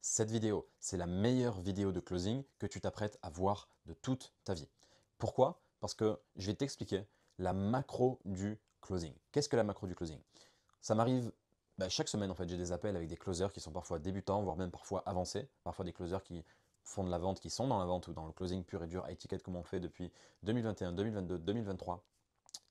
Cette vidéo, c'est la meilleure vidéo de closing que tu t'apprêtes à voir de toute ta vie. Pourquoi? Parce que je vais t'expliquer la macro du closing. Qu'est-ce que la macro du closing? Ça m'arrive chaque semaine, en fait, j'ai des appels avec des closers qui sont parfois débutants, voire même parfois avancés, parfois des closers qui font de la vente, qui sont dans la vente ou dans le closing pur et dur high ticket comme on fait depuis 2021, 2022, 2023.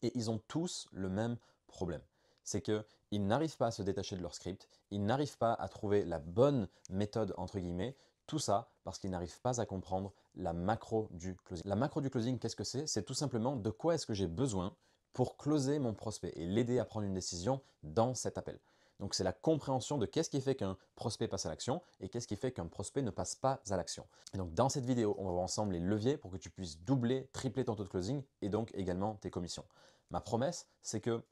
Et ils ont tous le même problème. C'est qu'ils n'arrivent pas à se détacher de leur script, ils n'arrivent pas à trouver la bonne méthode, entre guillemets, tout ça parce qu'ils n'arrivent pas à comprendre la macro du closing. La macro du closing, qu'est-ce que c'est? C'est tout simplement de quoi est-ce que j'ai besoin pour closer mon prospect et l'aider à prendre une décision dans cet appel. Donc c'est la compréhension de qu'est-ce qui fait qu'un prospect passe à l'action et qu'est-ce qui fait qu'un prospect ne passe pas à l'action. Et donc dans cette vidéo, on va voir ensemble les leviers pour que tu puisses doubler, tripler ton taux de closing et donc également tes commissions. Ma promesse, c'est que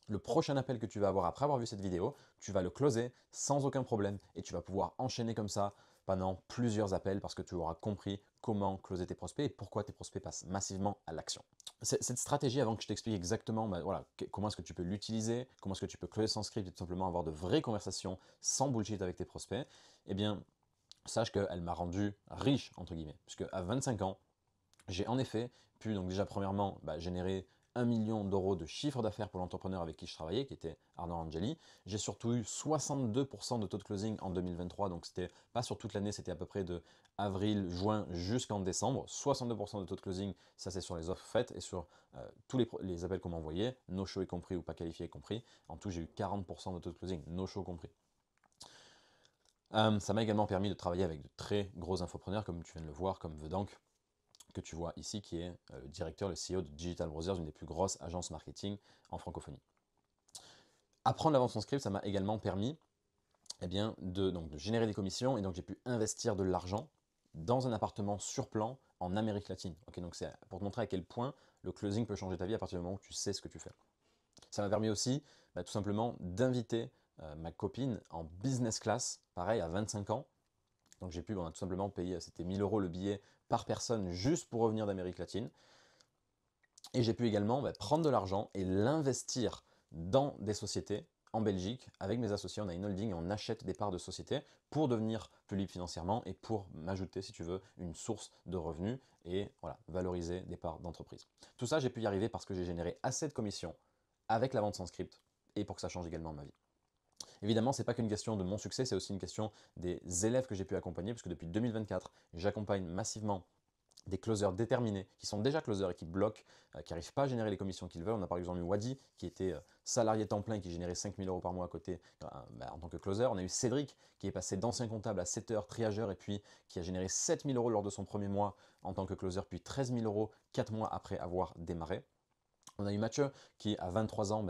le prochain appel que tu vas avoir après avoir vu cette vidéo, tu vas le closer sans aucun problème et tu vas pouvoir enchaîner comme ça pendant plusieurs appels parce que tu auras compris comment closer tes prospects et pourquoi tes prospects passent massivement à l'action. Cette stratégie, avant que je t'explique exactement comment est-ce que tu peux l'utiliser, comment est-ce que tu peux closer sans script et tout simplement avoir de vraies conversations sans bullshit avec tes prospects, eh bien, sache qu'elle m'a rendu riche, entre guillemets, puisque à 25 ans, j'ai en effet pu donc déjà premièrement générer 1 million d'euros de chiffre d'affaires pour l'entrepreneur avec qui je travaillais, qui était Arnaud Angeli. J'ai surtout eu 62% de taux de closing en 2023, donc c'était pas sur toute l'année, c'était à peu près de avril, juin jusqu'en décembre. 62% de taux de closing, ça c'est sur les offres faites et sur tous les appels qu'on m'a envoyés, no-show y compris ou pas qualifié y compris. En tout, j'ai eu 40% de taux de closing, no-show compris. Ça m'a également permis de travailler avec de très gros infopreneurs, comme tu viens de le voir, comme Vedank, que tu vois ici, qui est le directeur, le CEO de Digital Brothers, une des plus grosses agences marketing en francophonie. Apprendre la vente sans script, ça m'a également permis de générer des commissions, et donc j'ai pu investir de l'argent dans un appartement sur plan en Amérique latine. Donc c'est pour te montrer à quel point le closing peut changer ta vie à partir du moment où tu sais ce que tu fais. Ça m'a permis aussi tout simplement d'inviter ma copine en business class, pareil à 25 ans. Donc j'ai pu tout simplement payer, c'était 1000 euros le billet par personne juste pour revenir d'Amérique latine. Et j'ai pu également prendre de l'argent et l'investir dans des sociétés en Belgique. Avec mes associés, on a une holding et on achète des parts de sociétés pour devenir plus libre financièrement et pour m'ajouter, si tu veux, une source de revenus et voilà, valoriser des parts d'entreprise. Tout ça, j'ai pu y arriver parce que j'ai généré assez de commissions avec la vente sans script et pour que ça change également ma vie. Évidemment, ce n'est pas qu'une question de mon succès, c'est aussi une question des élèves que j'ai pu accompagner, puisque depuis 2024, j'accompagne massivement des closers déterminés, qui sont déjà closers et qui bloquent, qui n'arrivent pas à générer les commissions qu'ils veulent. On a par exemple eu Wadi, qui était salarié temps plein, qui générait 5000 euros par mois à côté en tant que closer. On a eu Cédric, qui est passé d'ancien comptable à 7 triageur, et puis qui a généré 7000 euros lors de son premier mois en tant que closer, puis 13 000 euros 4 mois après avoir démarré. On a eu Mathieu qui, à 23 ans,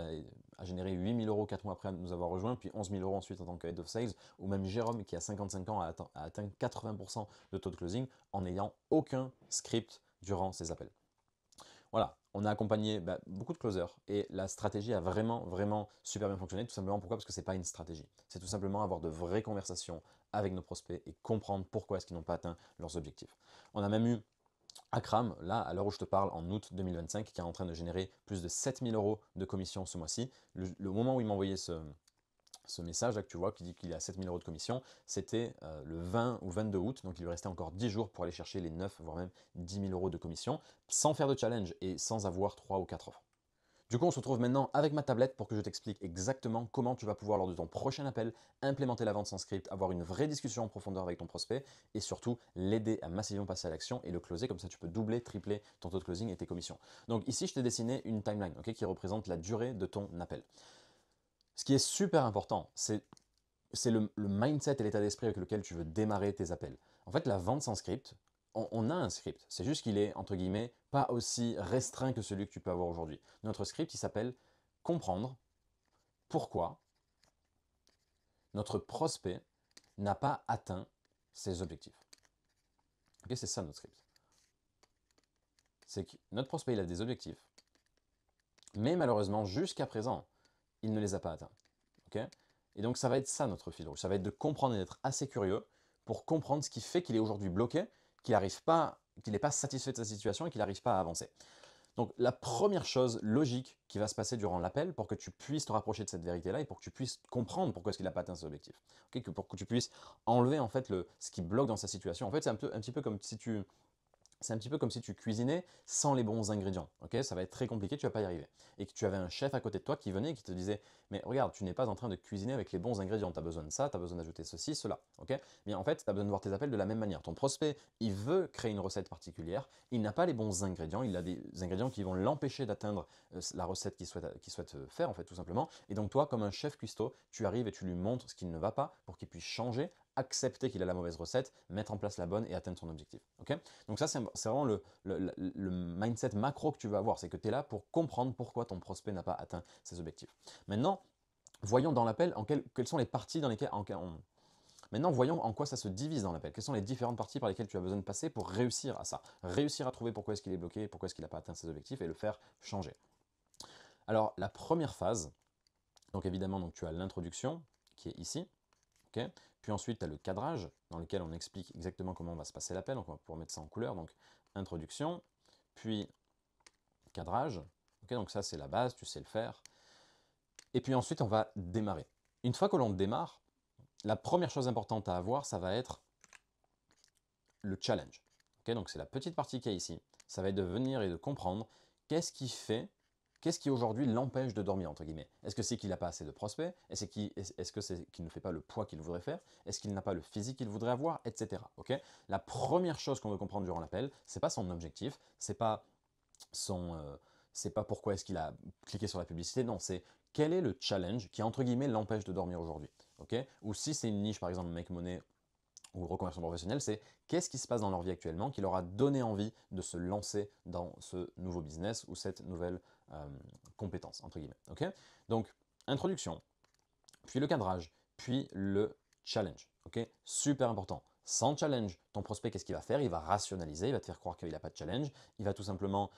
a généré 8 000 euros 4 mois après nous avoir rejoint, puis 11 000 euros ensuite en tant que Head of Sales, ou même Jérôme qui, à 55 ans, a atteint 80% de taux de closing en n'ayant aucun script durant ses appels. Voilà, on a accompagné beaucoup de closers et la stratégie a vraiment, vraiment super bien fonctionné. Tout simplement pourquoi? Parce que ce n'est pas une stratégie. C'est tout simplement avoir de vraies conversations avec nos prospects et comprendre pourquoi est-ce qu'ils n'ont pas atteint leurs objectifs. On a même eu Akram, là, à l'heure où je te parle, en août 2025, qui est en train de générer plus de 7000 euros de commission ce mois-ci. Le moment où il m'a envoyé ce message là que tu vois, qui dit qu'il est à 7000 euros de commission, c'était le 20 ou 22 août, donc il lui restait encore 10 jours pour aller chercher les 9, voire même 10 000 euros de commission, sans faire de challenge et sans avoir 3 ou 4 offres. Du coup, on se retrouve maintenant avec ma tablette pour que je t'explique exactement comment tu vas pouvoir, lors de ton prochain appel, implémenter la vente sans script, avoir une vraie discussion en profondeur avec ton prospect et surtout l'aider à massivement passer à l'action et le closer. Comme ça, tu peux doubler, tripler ton taux de closing et tes commissions. Donc ici, je t'ai dessiné une timeline qui représente la durée de ton appel. Ce qui est super important, c'est le mindset et l'état d'esprit avec lequel tu veux démarrer tes appels. En fait, la vente sans script, on a un script. C'est juste qu'il est, entre guillemets, pas aussi restreint que celui que tu peux avoir aujourd'hui. Notre script, il s'appelle comprendre pourquoi notre prospect n'a pas atteint ses objectifs. C'est ça notre script. C'est que notre prospect, il a des objectifs, mais malheureusement, jusqu'à présent, il ne les a pas atteints. Et donc, ça va être ça notre fil rouge. Ça va être de comprendre et d'être assez curieux pour comprendre ce qui fait qu'il est aujourd'hui bloqué, qu'il n'est pas satisfait de sa situation et qu'il n'arrive pas à avancer. Donc la première chose logique qui va se passer durant l'appel pour que tu puisses te rapprocher de cette vérité-là et pour que tu puisses comprendre pourquoi est-ce qu'il n'a pas atteint ses objectifs. Pour que tu puisses enlever en fait ce qui bloque dans sa situation. En fait, c'est un petit peu comme si tu cuisinais sans les bons ingrédients. Ok, ça va être très compliqué, tu ne vas pas y arriver. Et que tu avais un chef à côté de toi qui venait et qui te disait mais regarde, tu n'es pas en train de cuisiner avec les bons ingrédients, tu as besoin de ça, tu as besoin d'ajouter ceci, cela. Ok, bien en fait, tu as besoin de voir tes appels de la même manière. Ton prospect, il veut créer une recette particulière, il n'a pas les bons ingrédients, il a des ingrédients qui vont l'empêcher d'atteindre la recette qu'il souhaite faire, en fait, tout simplement. Et donc, toi, comme un chef cuistot, tu arrives et tu lui montres ce qui ne va pas pour qu'il puisse changer, accepter qu'il a la mauvaise recette, mettre en place la bonne et atteindre son objectif. Ok, donc ça, c'est vraiment le mindset macro que tu veux avoir, c'est que tu es là pour comprendre pourquoi ton prospect n'a pas atteint ses objectifs. Maintenant, voyons dans l'appel quelles sont les parties dans lesquelles... Maintenant, voyons en quoi ça se divise dans l'appel. Quelles sont les différentes parties par lesquelles tu as besoin de passer pour réussir à ça. Réussir à trouver pourquoi est-ce qu'il est bloqué, pourquoi est-ce qu'il n'a pas atteint ses objectifs et le faire changer. Alors, la première phase, donc évidemment, donc, tu as l'introduction qui est ici. Okay. Puis ensuite, tu as le cadrage dans lequel on explique exactement comment va se passer l'appel. Donc, on va pouvoir mettre ça en couleur. Donc, introduction, puis cadrage. Okay, donc ça, c'est la base, tu sais le faire. Et puis ensuite, on va démarrer. Une fois que l'on démarre, la première chose importante à avoir, ça va être le challenge. Okay, donc c'est la petite partie qu'il y a ici. Ça va être de venir et de comprendre qu'est-ce qui aujourd'hui l'empêche de dormir, entre guillemets. Est-ce que c'est qu'il n'a pas assez de prospects? Est-ce que c'est qu'il ne fait pas le poids qu'il voudrait faire? Est-ce qu'il n'a pas le physique qu'il voudrait avoir? Etc. Okay, la première chose qu'on veut comprendre durant l'appel, c'est pas son objectif, c'est pas pourquoi est-ce qu'il a cliqué sur la publicité, non, c'est quel est le challenge qui, entre guillemets, l'empêche de dormir aujourd'hui. Okay, ou si c'est une niche, par exemple, make money ou reconversion professionnelle, c'est qu'est-ce qui se passe dans leur vie actuellement qui leur a donné envie de se lancer dans ce nouveau business ou cette nouvelle compétence, entre guillemets. Okay, donc, introduction, puis le cadrage, puis le challenge. Okay, super important. Sans challenge, ton prospect, qu'est-ce qu'il va faire? Il va rationaliser, il va te faire croire qu'il n'a pas de challenge, il va tout simplement,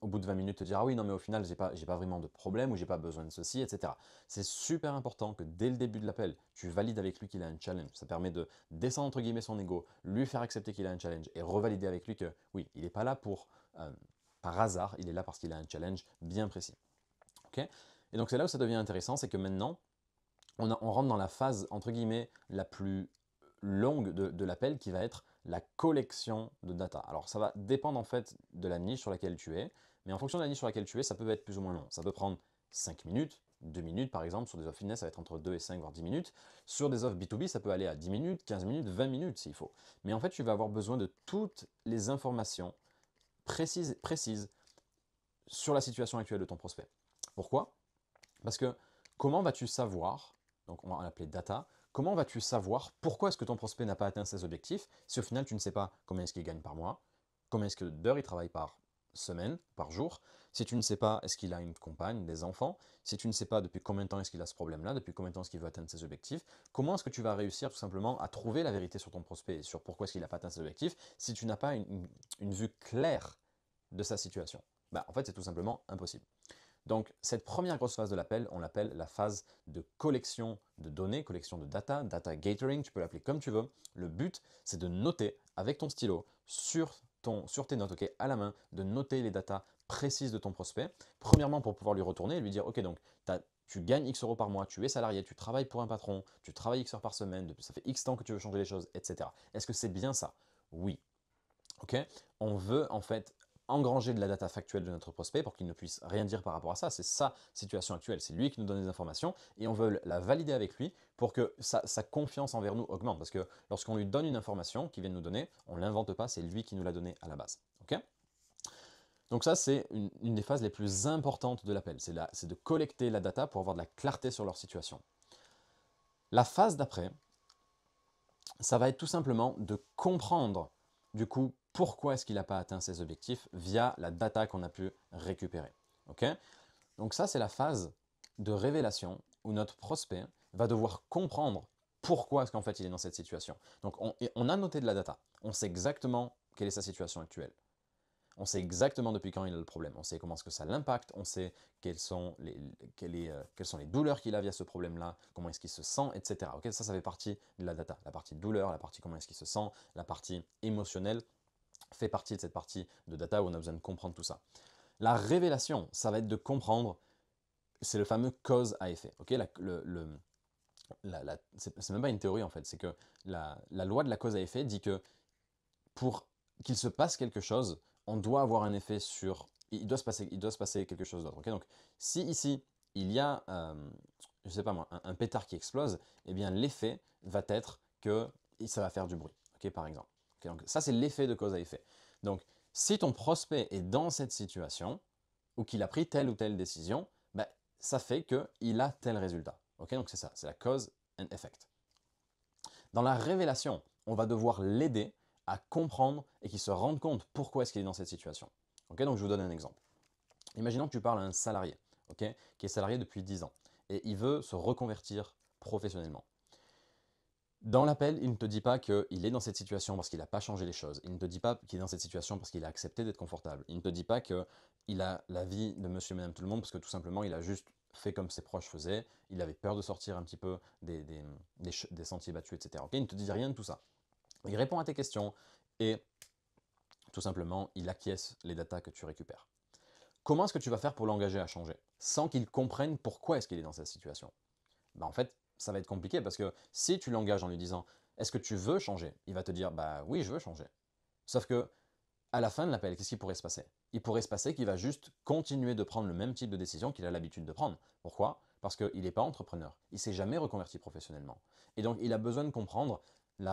au bout de 20 minutes, te dire « Ah oui, non, mais au final, j'ai pas vraiment de problème ou j'ai pas besoin de ceci, etc. » C'est super important que dès le début de l'appel, tu valides avec lui qu'il a un challenge. Ça permet de descendre, entre guillemets, son ego, lui faire accepter qu'il a un challenge et revalider avec lui que, oui, il n'est pas là par hasard, il est là parce qu'il a un challenge bien précis. Okay, et donc, c'est là où ça devient intéressant, c'est que maintenant, on rentre dans la phase, entre guillemets, la plus longue de l'appel qui va être la collection de data. Alors ça va dépendre en fait de la niche sur laquelle tu es, mais en fonction de la niche sur laquelle tu es, ça peut être plus ou moins long. Ça peut prendre 5 minutes, 2 minutes par exemple, sur des offres fitness ça va être entre 2 et 5 voire 10 minutes. Sur des offres B2B ça peut aller à 10 minutes, 15 minutes, 20 minutes s'il faut. Mais en fait tu vas avoir besoin de toutes les informations précises sur la situation actuelle de ton prospect. Pourquoi? Parce que comment vas-tu savoir, donc on va l'appeler data, comment vas-tu savoir pourquoi est-ce que ton prospect n'a pas atteint ses objectifs si au final tu ne sais pas combien est-ce qu'il gagne par mois, combien est-ce que d'heures il travaille par semaine, par jour, si tu ne sais pas est-ce qu'il a une compagne, des enfants, si tu ne sais pas depuis combien de temps est-ce qu'il a ce problème-là, depuis combien de temps est-ce qu'il veut atteindre ses objectifs, comment est-ce que tu vas réussir tout simplement à trouver la vérité sur ton prospect et sur pourquoi est-ce qu'il n'a pas atteint ses objectifs si tu n'as pas une vue claire de sa situation? Bah, en fait, c'est tout simplement impossible. Donc, cette première grosse phase de l'appel, on l'appelle la phase de collection de données, collection de data gathering, tu peux l'appeler comme tu veux. Le but, c'est de noter avec ton stylo sur tes notes, okay, à la main, de noter les datas précises de ton prospect. Premièrement, pour pouvoir lui retourner et lui dire, ok, donc tu gagnes X euros par mois, tu es salarié, tu travailles pour un patron, tu travailles X heures par semaine, ça fait X temps que tu veux changer les choses, etc. Est-ce que c'est bien ça? Oui. Ok, on veut en fait engranger de la data factuelle de notre prospect pour qu'il ne puisse rien dire par rapport à ça. C'est sa situation actuelle, c'est lui qui nous donne des informations et on veut la valider avec lui pour que sa confiance envers nous augmente. Parce que lorsqu'on lui donne une information qu'il vient de nous donner, on ne l'invente pas, c'est lui qui nous l'a donnée à la base. Okay, donc ça, c'est une des phases les plus importantes de l'appel. C'est de collecter la data pour avoir de la clarté sur leur situation. La phase d'après, ça va être tout simplement de comprendre du coup pourquoi est-ce qu'il n'a pas atteint ses objectifs via la data qu'on a pu récupérer. Okay, donc ça, c'est la phase de révélation où notre prospect va devoir comprendre pourquoi est-ce qu'en fait il est dans cette situation. Donc on a noté de la data, on sait exactement quelle est sa situation actuelle. On sait exactement depuis quand il a le problème, on sait comment est-ce que ça l'impacte, on sait quelles sont les douleurs qu'il a via ce problème-là, comment est-ce qu'il se sent, etc. Okay, ça fait partie de la data. La partie douleur, la partie comment est-ce qu'il se sent, la partie émotionnelle fait partie de cette partie de data où on a besoin de comprendre tout ça. La révélation, ça va être de comprendre, c'est le fameux cause à effet. Okay, c'est même pas une théorie en fait, c'est que la loi de la cause à effet dit que pour qu'il se passe quelque chose, on doit avoir un effet sur... Il doit se passer quelque chose d'autre. Okay, donc si ici, il y a, je sais pas moi, un pétard qui explose, eh bien l'effet va être que ça va faire du bruit, okay, par exemple. Okay, donc ça, c'est l'effet de cause à effet. Donc, si ton prospect est dans cette situation, ou qu'il a pris telle ou telle décision, ben, ça fait qu'il a tel résultat. Okay, donc c'est ça, c'est la cause and effect. Dans la révélation, on va devoir l'aider à comprendre et qu'il se rende compte pourquoi est-ce qu'il est dans cette situation. Okay, donc je vous donne un exemple. Imaginons que tu parles à un salarié, okay, qui est salarié depuis 10 ans, et il veut se reconvertir professionnellement. Dans l'appel, il ne te dit pas qu'il est dans cette situation parce qu'il n'a pas changé les choses. Il ne te dit pas qu'il est dans cette situation parce qu'il a accepté d'être confortable. Il ne te dit pas qu'il a la vie de monsieur et madame tout le monde parce que tout simplement il a juste fait comme ses proches faisaient. Il avait peur de sortir un petit peu des sentiers battus, etc. Okay, il ne te dit rien de tout ça. Il répond à tes questions et tout simplement il acquiesce les datas que tu récupères. Comment est-ce que tu vas faire pour l'engager à changer sans qu'il comprenne pourquoi est-ce qu'il est dans cette situation? Ben, en fait, ça va être compliqué parce que si tu l'engages en lui disant est-ce que tu veux changer, il va te dire bah oui, je veux changer. Sauf que à la fin de l'appel, qu'est-ce qui pourrait se passer? Il pourrait se passer qu'il va juste continuer de prendre le même type de décision qu'il a l'habitude de prendre. Pourquoi? Parce qu'il n'est pas entrepreneur, il ne s'est jamais reconverti professionnellement. Et donc il a besoin de comprendre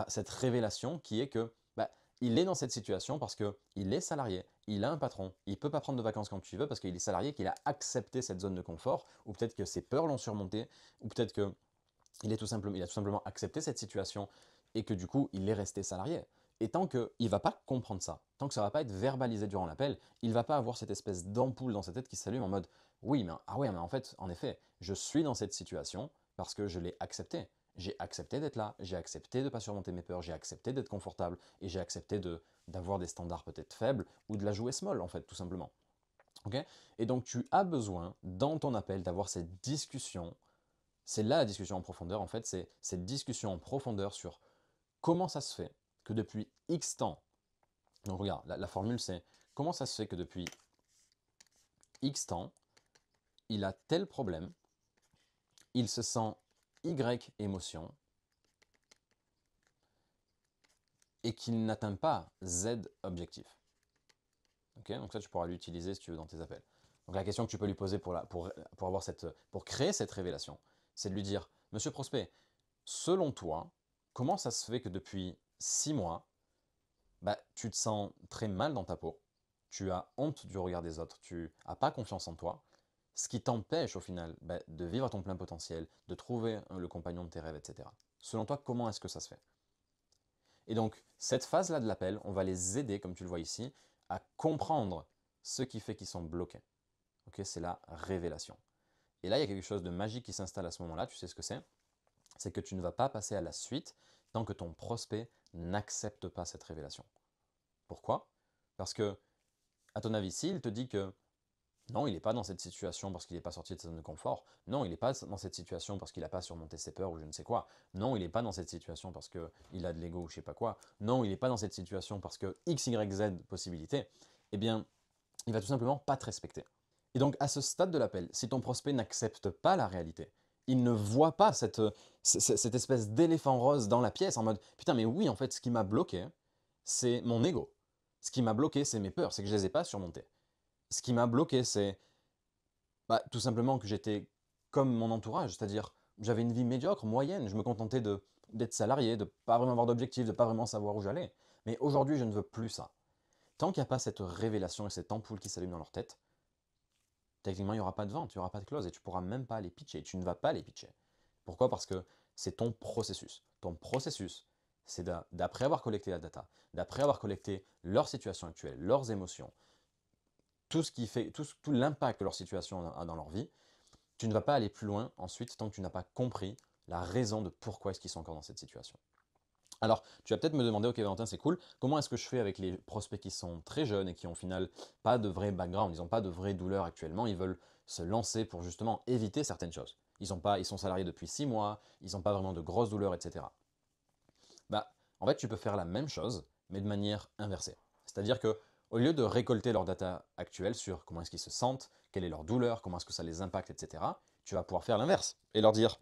cette révélation qui est que bah, il est dans cette situation parce qu'il est salarié, il a un patron, il ne peut pas prendre de vacances quand tu veux parce qu'il est salarié, qu'il a accepté cette zone de confort, ou peut-être que ses peurs l'ont surmonté, ou peut-être que il a tout simplement accepté cette situation et que du coup, il est resté salarié. Et tant qu'il ne va pas comprendre ça, tant que ça ne va pas être verbalisé durant l'appel, il ne va pas avoir cette espèce d'ampoule dans sa tête qui s'allume en mode « Oui, mais, ah ouais, mais en fait, en effet, je suis dans cette situation parce que je l'ai accepté. J'ai accepté d'être là, j'ai accepté de ne pas surmonter mes peurs, j'ai accepté d'être confortable et j'ai accepté d'avoir des standards peut-être faibles ou de la jouer small, en fait, tout simplement. » Okay, et donc, tu as besoin, dans ton appel, d'avoir cette discussion. C'est là la discussion en profondeur, en fait, c'est cette discussion en profondeur sur comment ça se fait que depuis X temps, donc regarde, la formule c'est comment ça se fait que depuis X temps, il a tel problème, il se sent Y émotion, et qu'il n'atteint pas Z objectif. Okay, donc ça, tu pourras l'utiliser si tu veux dans tes appels. Donc la question que tu peux lui poser pour créer cette révélation, c'est de lui dire, Monsieur Prospect, selon toi, comment ça se fait que depuis 6 mois, bah, tu te sens très mal dans ta peau, tu as honte du regard des autres, tu n'as pas confiance en toi, ce qui t'empêche au final bah, de vivre à ton plein potentiel, de trouver le compagnon de tes rêves, etc. Selon toi, comment est-ce que ça se fait? Et donc, cette phase-là de l'appel, on va les aider, comme tu le vois ici, à comprendre ce qui fait qu'ils sont bloqués. Okay, c'est la révélation. Et là, il y a quelque chose de magique qui s'installe à ce moment-là, tu sais ce que c'est? C'est que tu ne vas pas passer à la suite tant que ton prospect n'accepte pas cette révélation. Pourquoi? Parce que, à ton avis, s'il te dit que non, il n'est pas dans cette situation parce qu'il n'est pas sorti de sa zone de confort, non, il n'est pas dans cette situation parce qu'il n'a pas surmonté ses peurs ou je ne sais quoi, non, il n'est pas dans cette situation parce qu'il a de l'ego ou je ne sais pas quoi, non, il n'est pas dans cette situation parce que X, Y, Z possibilité, eh bien, il va tout simplement pas te respecter. Et donc, à ce stade de l'appel, si ton prospect n'accepte pas la réalité, il ne voit pas cette espèce d'éléphant rose dans la pièce en mode putain, mais oui, en fait, ce qui m'a bloqué, c'est mon ego. Ce qui m'a bloqué, c'est mes peurs, c'est que je ne les ai pas surmontées. Ce qui m'a bloqué, c'est bah, tout simplement que j'étais comme mon entourage, c'est-à-dire j'avais une vie médiocre, moyenne, je me contentais d'être salarié, de ne pas vraiment avoir d'objectif, de ne pas vraiment savoir où j'allais. Mais aujourd'hui, je ne veux plus ça. Tant qu'il n'y a pas cette révélation et cette ampoule qui s'allume dans leur tête, techniquement, il n'y aura pas de vente, il n'y aura pas de clause et tu ne pourras même pas les pitcher. Tu ne vas pas les pitcher. Pourquoi? Parce que c'est ton processus. Ton processus, c'est d'après avoir collecté la data, d'après avoir collecté leur situation actuelle, leurs émotions, tout ce qui fait, tout l'impact que leur situation a dans leur vie, tu ne vas pas aller plus loin ensuite tant que tu n'as pas compris la raison de pourquoi est-ce qu'ils sont encore dans cette situation. Alors, tu vas peut-être me demander, ok Valentin, c'est cool, comment est-ce que je fais avec les prospects qui sont très jeunes et qui ont au final pas de vrai background, ils n'ont pas de vraie douleur actuellement, ils veulent se lancer pour justement éviter certaines choses. Ils sont salariés depuis 6 mois, ils n'ont pas vraiment de grosses douleurs, etc. Bah, en fait, tu peux faire la même chose, mais de manière inversée. C'est-à-dire que Au lieu de récolter leur data actuelle sur comment est-ce qu'ils se sentent, quelle est leur douleur, comment est-ce que ça les impacte, etc., tu vas pouvoir faire l'inverse et leur dire,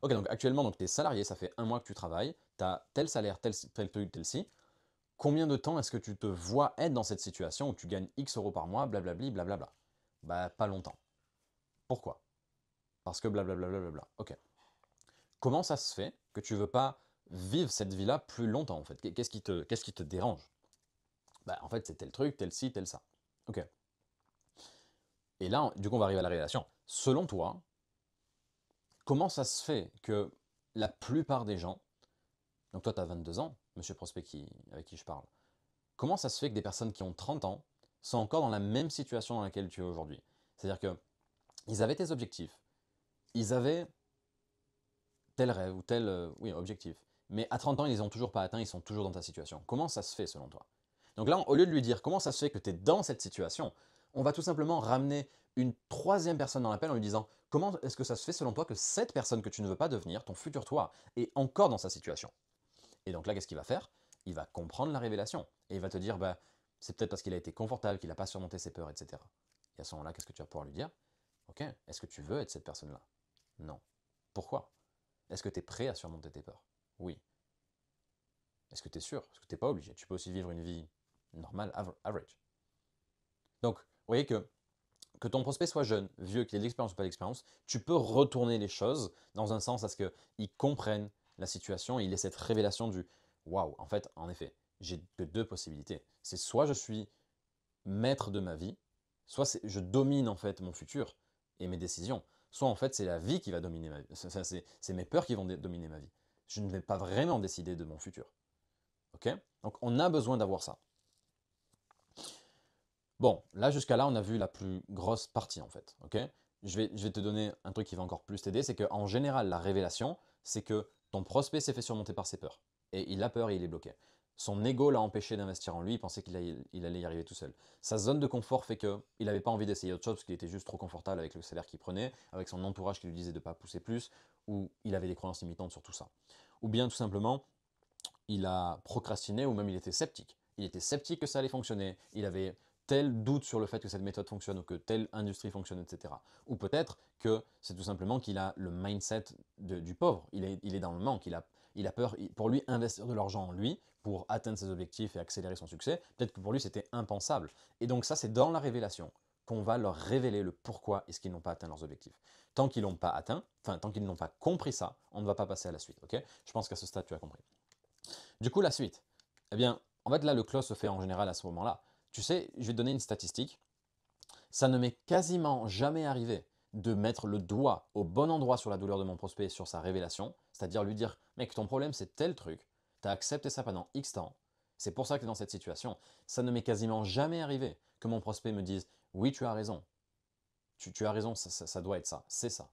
ok, donc actuellement, tu es salarié, ça fait 1 mois que tu travailles, tu as tel salaire, tel truc, tel ci. Combien de temps est-ce que tu te vois être dans cette situation où tu gagnes X euros par mois, blablabli, blablabla? Bah, pas longtemps. Pourquoi? Parce que blablabla, blablabla. Ok. Comment ça se fait que tu veux pas vivre cette vie-là plus longtemps, en fait? Qu'est-ce qui te dérange? Bah, en fait, c'est tel truc, tel ci, tel ça. Ok. Et là, du coup, on va arriver à la révélation. Selon toi, comment ça se fait que la plupart des gens, donc toi, tu as 22 ans, monsieur prospect avec qui je parle, comment ça se fait que des personnes qui ont 30 ans sont encore dans la même situation dans laquelle tu es aujourd'hui? C'est-à-dire qu'ils avaient tes objectifs, ils avaient tel rêve ou tel oui, objectif, mais à 30 ans, ils les ont toujours pas atteints, ils sont toujours dans ta situation. Comment ça se fait selon toi? Donc là, au lieu de lui dire comment ça se fait que tu es dans cette situation, on va tout simplement ramener une troisième personne dans l'appel en lui disant comment est-ce que ça se fait selon toi que cette personne que tu ne veux pas devenir, ton futur toi, est encore dans sa situation? Et donc là, qu'est-ce qu'il va faire? Il va comprendre la révélation et il va te dire bah, c'est peut-être parce qu'il a été confortable, qu'il n'a pas surmonté ses peurs, etc. Et à ce moment-là, qu'est-ce que tu vas pouvoir lui dire? Ok, est-ce que tu veux être cette personne-là? Non. Pourquoi? Est-ce que tu es prêt à surmonter tes peurs? Oui. Est-ce que tu es sûr? Parce que tu n'es pas obligé. Tu peux aussi vivre une vie normale, average. Donc, vous voyez que ton prospect soit jeune, vieux, qu'il ait de l'expérience ou pas d'expérience, tu peux retourner les choses dans un sens à ce qu'ils comprennent la situation et il ait cette révélation du waouh, en fait, en effet, j'ai que deux possibilités. C'est soit je suis maître de ma vie, soit je domine en fait mon futur et mes décisions, soit en fait c'est la vie qui va dominer ma vie. C'est mes peurs qui vont dominer ma vie. Je ne vais pas vraiment décider de mon futur. Ok? Donc on a besoin d'avoir ça. Bon, là jusqu'à là, on a vu la plus grosse partie en fait. Ok? Je vais te donner un truc qui va encore plus t'aider, c'est qu'en général, la révélation, c'est que ton prospect s'est fait surmonter par ses peurs. Et il a peur et il est bloqué. Son ego l'a empêché d'investir en lui, il pensait qu'il allait y arriver tout seul. Sa zone de confort fait qu'il n'avait pas envie d'essayer autre chose parce qu'il était juste trop confortable avec le salaire qu'il prenait, avec son entourage qui lui disait de ne pas pousser plus, ou il avait des croyances limitantes sur tout ça. Ou bien tout simplement, il a procrastiné ou même il était sceptique. Il était sceptique que ça allait fonctionner, il avait tel doute sur le fait que cette méthode fonctionne ou que telle industrie fonctionne, etc. Ou peut-être que c'est tout simplement qu'il a le mindset du pauvre, il est dans le manque, il a peur, pour lui, investir de l'argent en lui pour atteindre ses objectifs et accélérer son succès, peut-être que pour lui c'était impensable. Et donc ça c'est dans la révélation qu'on va leur révéler le pourquoi est-ce qu'ils n'ont pas atteint leurs objectifs. Tant qu'ils l'ont pas atteint, enfin tant qu'ils n'ont pas compris ça, on ne va pas passer à la suite, ok? Je pense qu'à ce stade tu as compris. Du coup, la suite. Eh bien, en fait, là, le close se fait en général à ce moment-là. Tu sais, je vais te donner une statistique. Ça ne m'est quasiment jamais arrivé de mettre le doigt au bon endroit sur la douleur de mon prospect, sur sa révélation, c'est-à-dire lui dire, mec, ton problème, c'est tel truc, tu as accepté ça pendant X temps, c'est pour ça que tu es dans cette situation. Ça ne m'est quasiment jamais arrivé que mon prospect me dise, oui, tu as raison, tu as raison, ça doit être ça, c'est ça.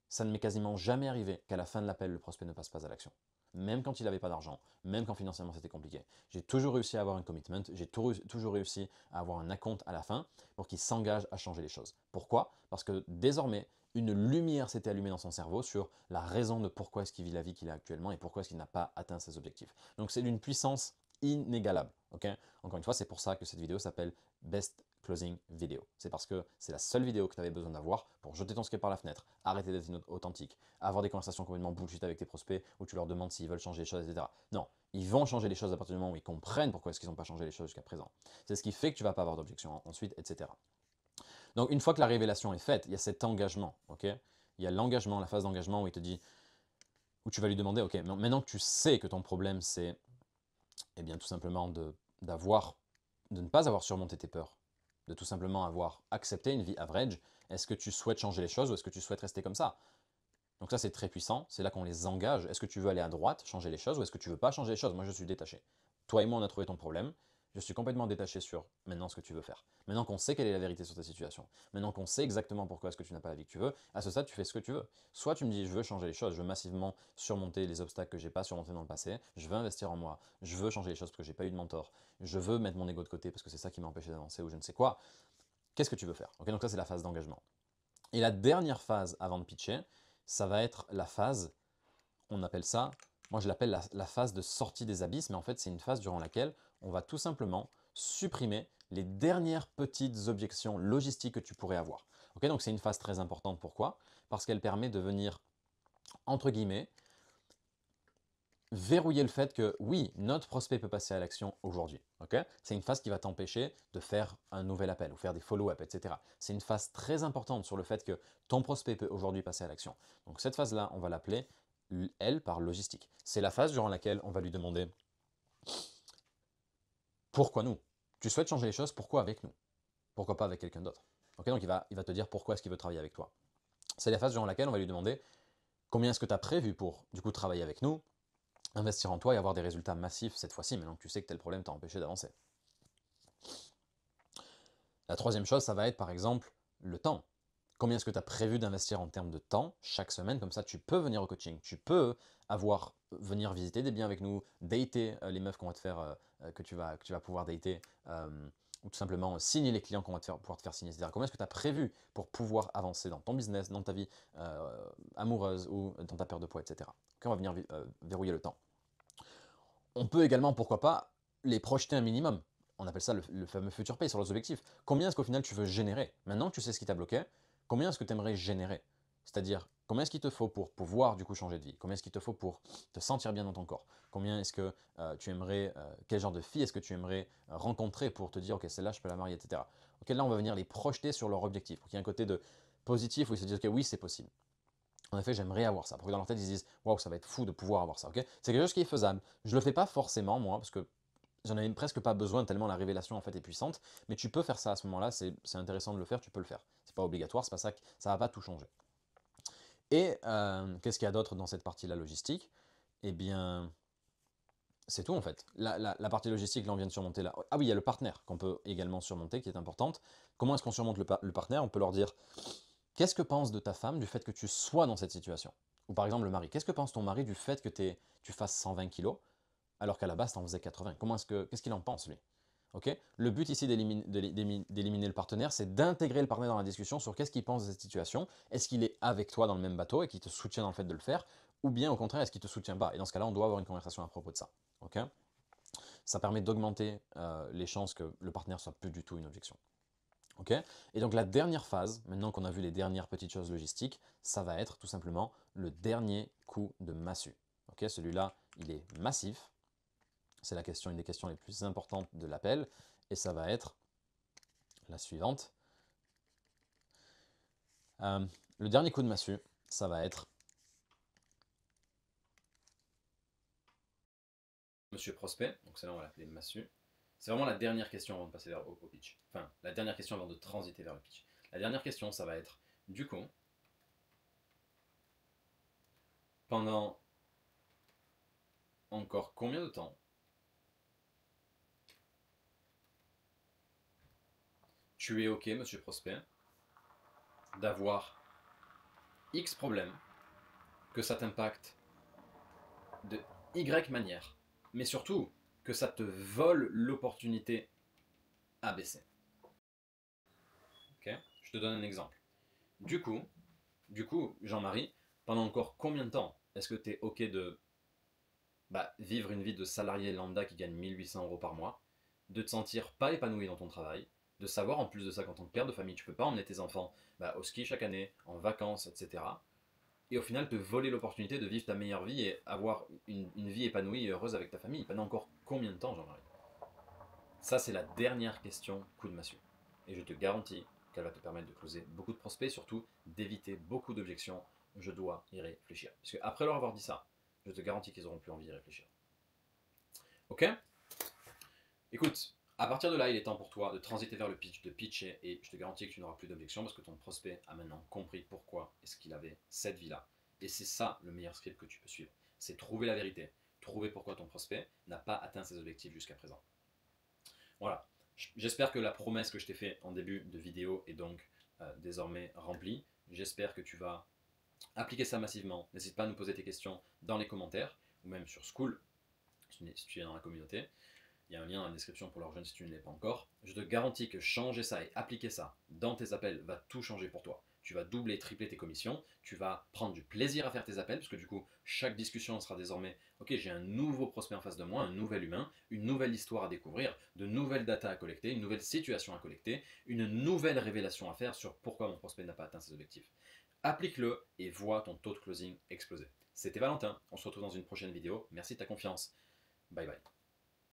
Ça ne m'est quasiment jamais arrivé qu'à la fin de l'appel, le prospect ne passe pas à l'action. Même quand il n'avait pas d'argent, même quand financièrement c'était compliqué. J'ai toujours réussi à avoir un commitment, j'ai toujours réussi à avoir un acompte à la fin pour qu'il s'engage à changer les choses. Pourquoi? Parce que désormais, une lumière s'était allumée dans son cerveau sur la raison de pourquoi est-ce qu'il vit la vie qu'il a actuellement et pourquoi est-ce qu'il n'a pas atteint ses objectifs. Donc c'est d'une puissance inégalable. Okay, encore une fois, c'est pour ça que cette vidéo s'appelle Best Closing Video. C'est parce que c'est la seule vidéo que tu avais besoin d'avoir pour jeter ton script par la fenêtre, arrêter d'être authentique, avoir des conversations complètement bullshit avec tes prospects où tu leur demandes s'ils veulent changer les choses, etc. Non, ils vont changer les choses à partir du moment où ils comprennent pourquoi est-ce qu'ils n'ont pas changé les choses jusqu'à présent. C'est ce qui fait que tu vas pas avoir d'objection ensuite, etc. Donc une fois que la révélation est faite, il y a cet engagement, ok? Il y a l'engagement, la phase d'engagement où il te dit, où tu vas lui demander, ok, maintenant que tu sais que ton problème c'est, eh bien tout simplement de ne pas avoir surmonté tes peurs, de tout simplement avoir accepté une vie average, est-ce que tu souhaites changer les choses ou est-ce que tu souhaites rester comme ça? Donc ça c'est très puissant, c'est là qu'on les engage. Est-ce que tu veux aller à droite, changer les choses ou est-ce que tu veux pas changer les choses? Moi je suis détaché. Toi et moi on a trouvé ton problème, je suis complètement détaché sur maintenant ce que tu veux faire. Maintenant qu'on sait quelle est la vérité sur ta situation, maintenant qu'on sait exactement pourquoi est-ce que tu n'as pas la vie que tu veux, à ce stade tu fais ce que tu veux. Soit tu me dis je veux changer les choses, je veux massivement surmonter les obstacles que j'ai pas surmontés dans le passé, je veux investir en moi, je veux changer les choses parce que j'ai pas eu de mentor, je veux mettre mon ego de côté parce que c'est ça qui m'a empêché d'avancer ou je ne sais quoi. Qu'est-ce que tu veux faire? Ok, donc ça c'est la phase d'engagement. Et la dernière phase avant de pitcher, ça va être la phase, on appelle ça, moi je l'appelle la phase de sortie des abysses, mais en fait c'est une phase durant laquelle on va tout simplement supprimer les dernières petites objections logistiques que tu pourrais avoir. Okay, donc c'est une phase très importante. Pourquoi? Parce qu'elle permet de venir, entre guillemets, verrouiller le fait que oui, notre prospect peut passer à l'action aujourd'hui. Okay, c'est une phase qui va t'empêcher de faire un nouvel appel ou faire des follow-up, etc. C'est une phase très importante sur le fait que ton prospect peut aujourd'hui passer à l'action. Donc cette phase-là, on va l'appeler L par logistique. C'est la phase durant laquelle on va lui demander pourquoi nous? Tu souhaites changer les choses, pourquoi avec nous? Pourquoi pas avec quelqu'un d'autre? Okay, donc il va te dire pourquoi est-ce qu'il veut travailler avec toi. C'est la phase durant laquelle on va lui demander combien est-ce que tu as prévu pour du coup travailler avec nous, investir en toi et avoir des résultats massifs cette fois-ci, maintenant que tu sais que tel problème t'a empêché d'avancer. La troisième chose, ça va être par exemple le temps. Combien est-ce que tu as prévu d'investir en termes de temps chaque semaine? Comme ça, tu peux venir au coaching, tu peux venir visiter des biens avec nous, dater les meufs qu'on va te faire, que tu vas pouvoir dater, ou tout simplement signer les clients qu'on va pouvoir te faire signer. C'est-à-dire combien est-ce que tu as prévu pour pouvoir avancer dans ton business, dans ta vie amoureuse ou dans ta perte de poids, etc. Donc, on va venir verrouiller le temps. On peut également, pourquoi pas, les projeter un minimum. On appelle ça le fameux future pay sur les objectifs. Combien est-ce qu'au final tu veux générer? Maintenant que tu sais ce qui t'a bloqué, combien est-ce que tu aimerais générer? C'est-à-dire, combien est-ce qu'il te faut pour pouvoir du coup changer de vie? Combien est-ce qu'il te faut pour te sentir bien dans ton corps? Combien est-ce que tu aimerais, quel genre de fille est-ce que tu aimerais rencontrer pour te dire, ok, celle-là, je peux la marier, etc. Ok, là, on va venir les projeter sur leur objectif. Donc, il y a un côté de positif où ils se disent, ok, oui, c'est possible. En effet, j'aimerais avoir ça. Pour que dans leur tête, ils se disent, waouh, ça va être fou de pouvoir avoir ça. Okay, c'est quelque chose qui est faisable. Je le fais pas forcément, moi, parce que j'en avais presque pas besoin tellement la révélation en fait est puissante. Mais tu peux faire ça à ce moment-là. C'est intéressant de le faire. Tu peux le faire. C'est pas obligatoire. C'est pas ça. Ça va pas tout changer. Et qu'est-ce qu'il y a d'autre dans cette partie-là logistique? Eh bien, c'est tout en fait. La partie logistique, là, on vient de surmonter là. Ah oui, il y a le partenaire qu'on peut également surmonter, qui est importante. Comment est-ce qu'on surmonte le partenaire? On peut leur dire, qu'est-ce que pense de ta femme du fait que tu sois dans cette situation? Ou par exemple le mari. Qu'est-ce que pense ton mari du fait que tu fasses 120 kilos alors qu'à la base tu en faisais 80? Qu'est-ce qu'il en pense lui? Okay, le but ici d'éliminer le partenaire, c'est d'intégrer le partenaire dans la discussion sur qu'est-ce qu'il pense de cette situation. Est-ce qu'il est avec toi dans le même bateau et qu'il te soutient dans le fait de le faire? Ou bien au contraire, est-ce qu'il ne te soutient pas? Et dans ce cas-là, on doit avoir une conversation à propos de ça. Okay, ça permet d'augmenter les chances que le partenaire soit plus du tout une objection. Okay, et donc la dernière phase, maintenant qu'on a vu les dernières petites choses logistiques, ça va être tout simplement le dernier coup de massue. Okay, celui-là, il est massif. C'est une des questions les plus importantes de l'appel. Et ça va être la suivante. Le dernier coup de massue, ça va être Monsieur Prospect. Donc celle-là, on va l'appeler massue. C'est vraiment la dernière question avant de passer au pitch. Enfin, la dernière question avant de transiter vers le pitch. La dernière question, ça va être, du coup, pendant encore combien de temps tu es OK, Monsieur Prospect, d'avoir X problèmes, que ça t'impacte de Y manière, mais surtout que ça te vole l'opportunité ABC. Ok, je te donne un exemple. Du coup, Jean-Marie, pendant encore combien de temps est-ce que tu es OK de vivre une vie de salarié lambda qui gagne 1800 € par mois, de te sentir pas épanoui dans ton travail, de savoir en plus de ça qu'en tant que père de famille, tu peux pas emmener tes enfants au ski chaque année, en vacances, etc. Et au final, te voler l'opportunité de vivre ta meilleure vie et avoir une vie épanouie et heureuse avec ta famille. Pendant encore combien de temps, Jean-Marie? Ça, c'est la dernière question coup de massue. Et je te garantis qu'elle va te permettre de closer beaucoup de prospects, surtout d'éviter beaucoup d'objections. Je dois y réfléchir. Parce qu'après leur avoir dit ça, je te garantis qu'ils n'auront plus envie d'y réfléchir. Ok? Écoute, à partir de là, il est temps pour toi de transiter vers le pitch, de pitcher, et je te garantis que tu n'auras plus d'objections parce que ton prospect a maintenant compris pourquoi est-ce qu'il avait cette vie-là. Et c'est ça le meilleur script que tu peux suivre. C'est trouver la vérité, trouver pourquoi ton prospect n'a pas atteint ses objectifs jusqu'à présent. Voilà. J'espère que la promesse que je t'ai faite en début de vidéo est donc désormais remplie. J'espère que tu vas appliquer ça massivement. N'hésite pas à nous poser tes questions dans les commentaires ou même sur School si tu es dans la communauté. Il y a un lien dans la description pour le rejoindre si tu ne l'es pas encore. Je te garantis que changer ça et appliquer ça dans tes appels va tout changer pour toi. Tu vas doubler, tripler tes commissions, tu vas prendre du plaisir à faire tes appels, parce que du coup, chaque discussion sera désormais, ok, j'ai un nouveau prospect en face de moi, un nouvel humain, une nouvelle histoire à découvrir, de nouvelles datas à collecter, une nouvelle situation à collecter, une nouvelle révélation à faire sur pourquoi mon prospect n'a pas atteint ses objectifs. Applique-le et vois ton taux de closing exploser. C'était Valentin, on se retrouve dans une prochaine vidéo. Merci de ta confiance. Bye bye.